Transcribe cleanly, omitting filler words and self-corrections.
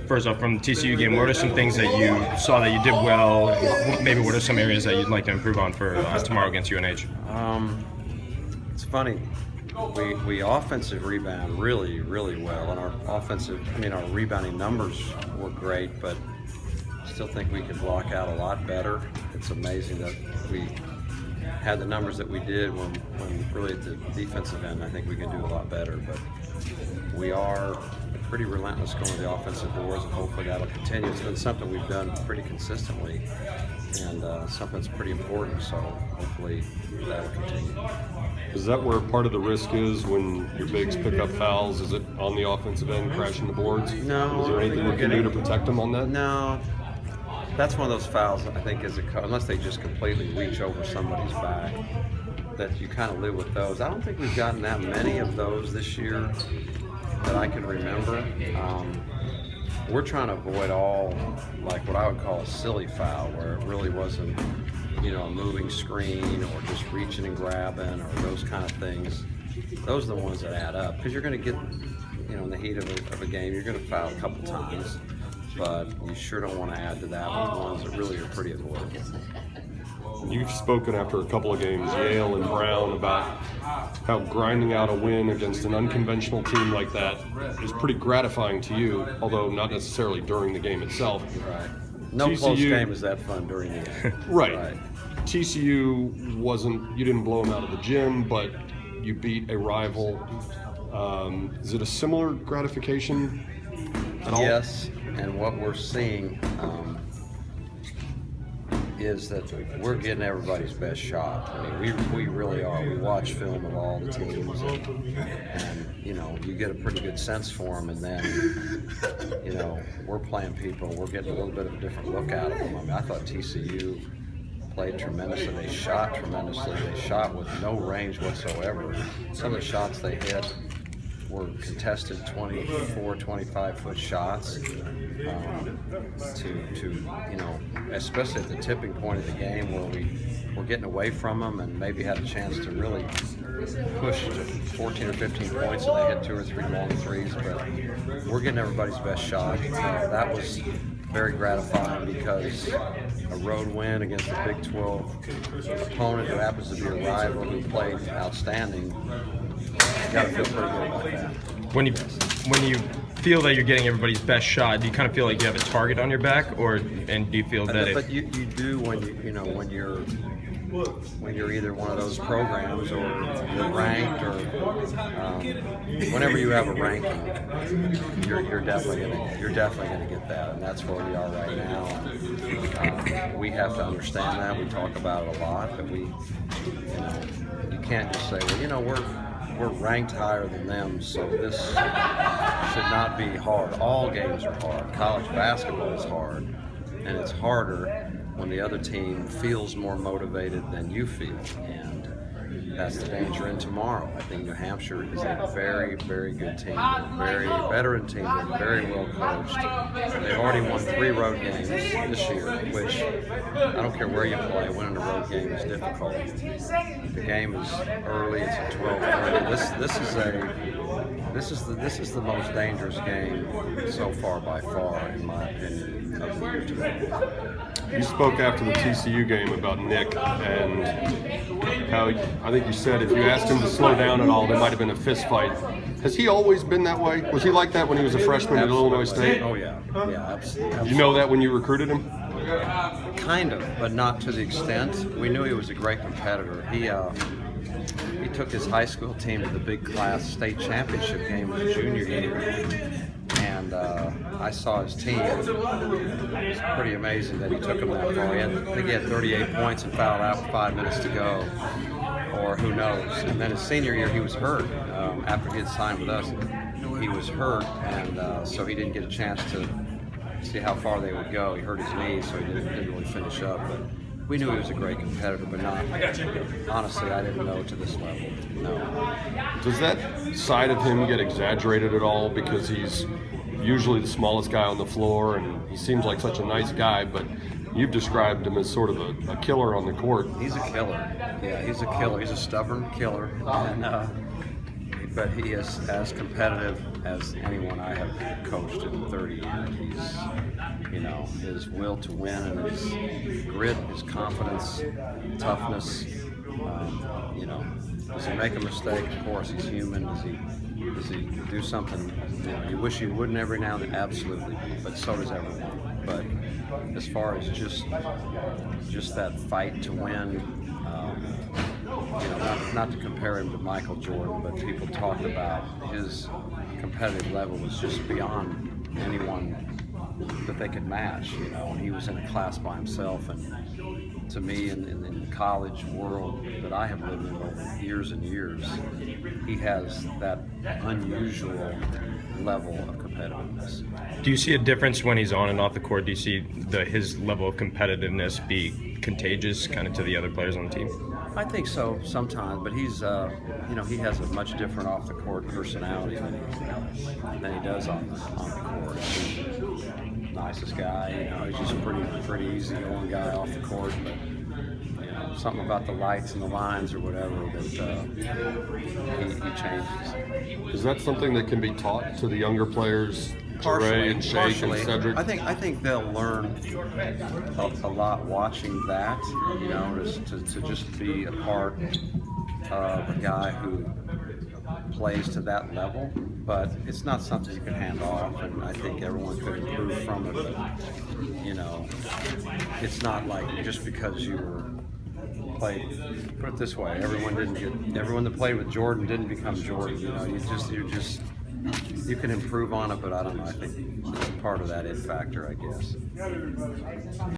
First off, from the TCU game, what are some things that you saw that you did well? Maybe what are some areas that you'd like to improve on for tomorrow against UNH? It's funny. We offensive rebound really, really well, and our rebounding numbers were great, but I still think we could block out a lot better. It's amazing that we had the numbers that we did when really at the defensive end. I think we can do a lot better, but we are pretty relentless going to the offensive boards, and hopefully that'll continue. It's been something we've done pretty consistently, and something that's pretty important, so hopefully that'll continue. Is that where part of the risk is when your bigs pick up fouls? Is it on the offensive end, crashing the boards? No. Is there anything you can do to protect them on that? No. That's one of those fouls, I think, unless they just completely reach over somebody's back, that you kind of live with those. I don't think we've gotten that many of those this year that I can remember. We're trying to avoid all, like what I would call a silly foul, where it really wasn't, a moving screen or just reaching and grabbing or those kind of things. Those are the ones that add up, because you're going to get, in the heat of a game, you're going to foul a couple times, but you sure don't want to add to that with ones that really are pretty avoidable. You've spoken after a couple of games, Yale and Brown, about how grinding out a win against an unconventional team like that is pretty gratifying to you, although not necessarily during the game itself. Right. No close game is that fun during the game. Right. TCU you didn't blow them out of the gym, but you beat a rival. Is it a similar gratification at all? Yes, and what we're seeing is that we're getting everybody's best shot. I mean, we really are. We watch film of all the teams, and you get a pretty good sense for them, and then, we're playing people. We're getting a little bit of a different look out of them. I mean, I thought TCU played tremendously. They shot tremendously. They shot with no range whatsoever. Some of the shots they hit were contested 24, 25-foot shots especially at the tipping point of the game where we're getting away from them and maybe had a chance to really push to 14 or 15 points, and they hit 2 or 3 long threes, but we're getting everybody's best shot. That was very gratifying, because a road win against a Big 12 opponent who happens to be a rival who played outstanding, you got to feel pretty good about that. When you feel that you're getting everybody's best shot, do you kind of feel like you have a target on your back, and do you feel that? But you do when you're either one of those programs or you're ranked, or whenever you have a ranking, you're definitely gonna get that, and that's where we are right now. And, we have to understand that. We talk about it a lot, but you can't just say, well, we're ranked higher than them, so this should not be hard. All games are hard. College basketball is hard, and it's harder when the other team feels more motivated than you feel, and that's the danger in tomorrow. I think New Hampshire is a very, very good team, very veteran team, they're very well coached. They've already won 3 road games this year, which I don't care where you play, winning a road game is difficult. The game is early, it's at 12:30. This is the most dangerous game so far by far, in my opinion, of the year today. You spoke after the TCU game about Nick, and how I think you said if you asked him to slow down at all, there might have been a fist fight. Has he always been that way? Was he like that when he was a freshman at Illinois State? Oh yeah, absolutely. You know that when you recruited him? Kind of, but not to the extent. We knew he was a great competitor. He took his high school team to the big class state championship game his junior year, and I saw his team. It was pretty amazing that he took them that far. I think he had 38 points and fouled out with 5 minutes to go, or who knows. And then his senior year, he was hurt. After he had signed with us, he was hurt, and so he didn't get a chance to see how far they would go. He hurt his knee, so he didn't really finish up. But we knew he was a great competitor, but not, honestly, I didn't know to this level, no. Does that side of him get exaggerated at all, because he's usually the smallest guy on the floor and he seems like such a nice guy, but you've described him as sort of a killer on the court? He's a killer. Yeah, he's a killer. He's a stubborn killer, and but he is as competitive as anyone I have coached in 30 years. He's, you know, his will to win and his grit, his confidence, toughness. You know, does he make a mistake? Of course, he's human. Does he do something, you know, you wish he wouldn't every now and then? Absolutely, but so does everyone. But as far as just that fight to win, you know, not to compare him to Michael Jordan, but people talk about his competitive level was just beyond anyone that they could match. You know, and he was in a class by himself. And to me, in the college world that I have lived in over years and years, he has that unusual level of competitiveness. Do you see a difference when he's on and off the court? Do you see his level of competitiveness be contagious kind of to the other players on the team? I think so sometimes, but he's, you know, he has a much different off the court personality than he does on the court. He's the nicest guy, you know, he's just a pretty easygoing guy off the court, but you know, something about the lights and the lines or whatever that he changes. Is that something that can be taught to the younger players? Ray and Shake and Cedric? I think they'll learn a lot watching that, you know, to just be a part of a guy who plays to that level. But it's not something you can hand off, and I think everyone could improve from it. But, you know, it's not like just because you were played. Put it this way: everyone that played with Jordan didn't become Jordan. You know, you can improve on it, but I don't know. I think part of that is factor, I guess.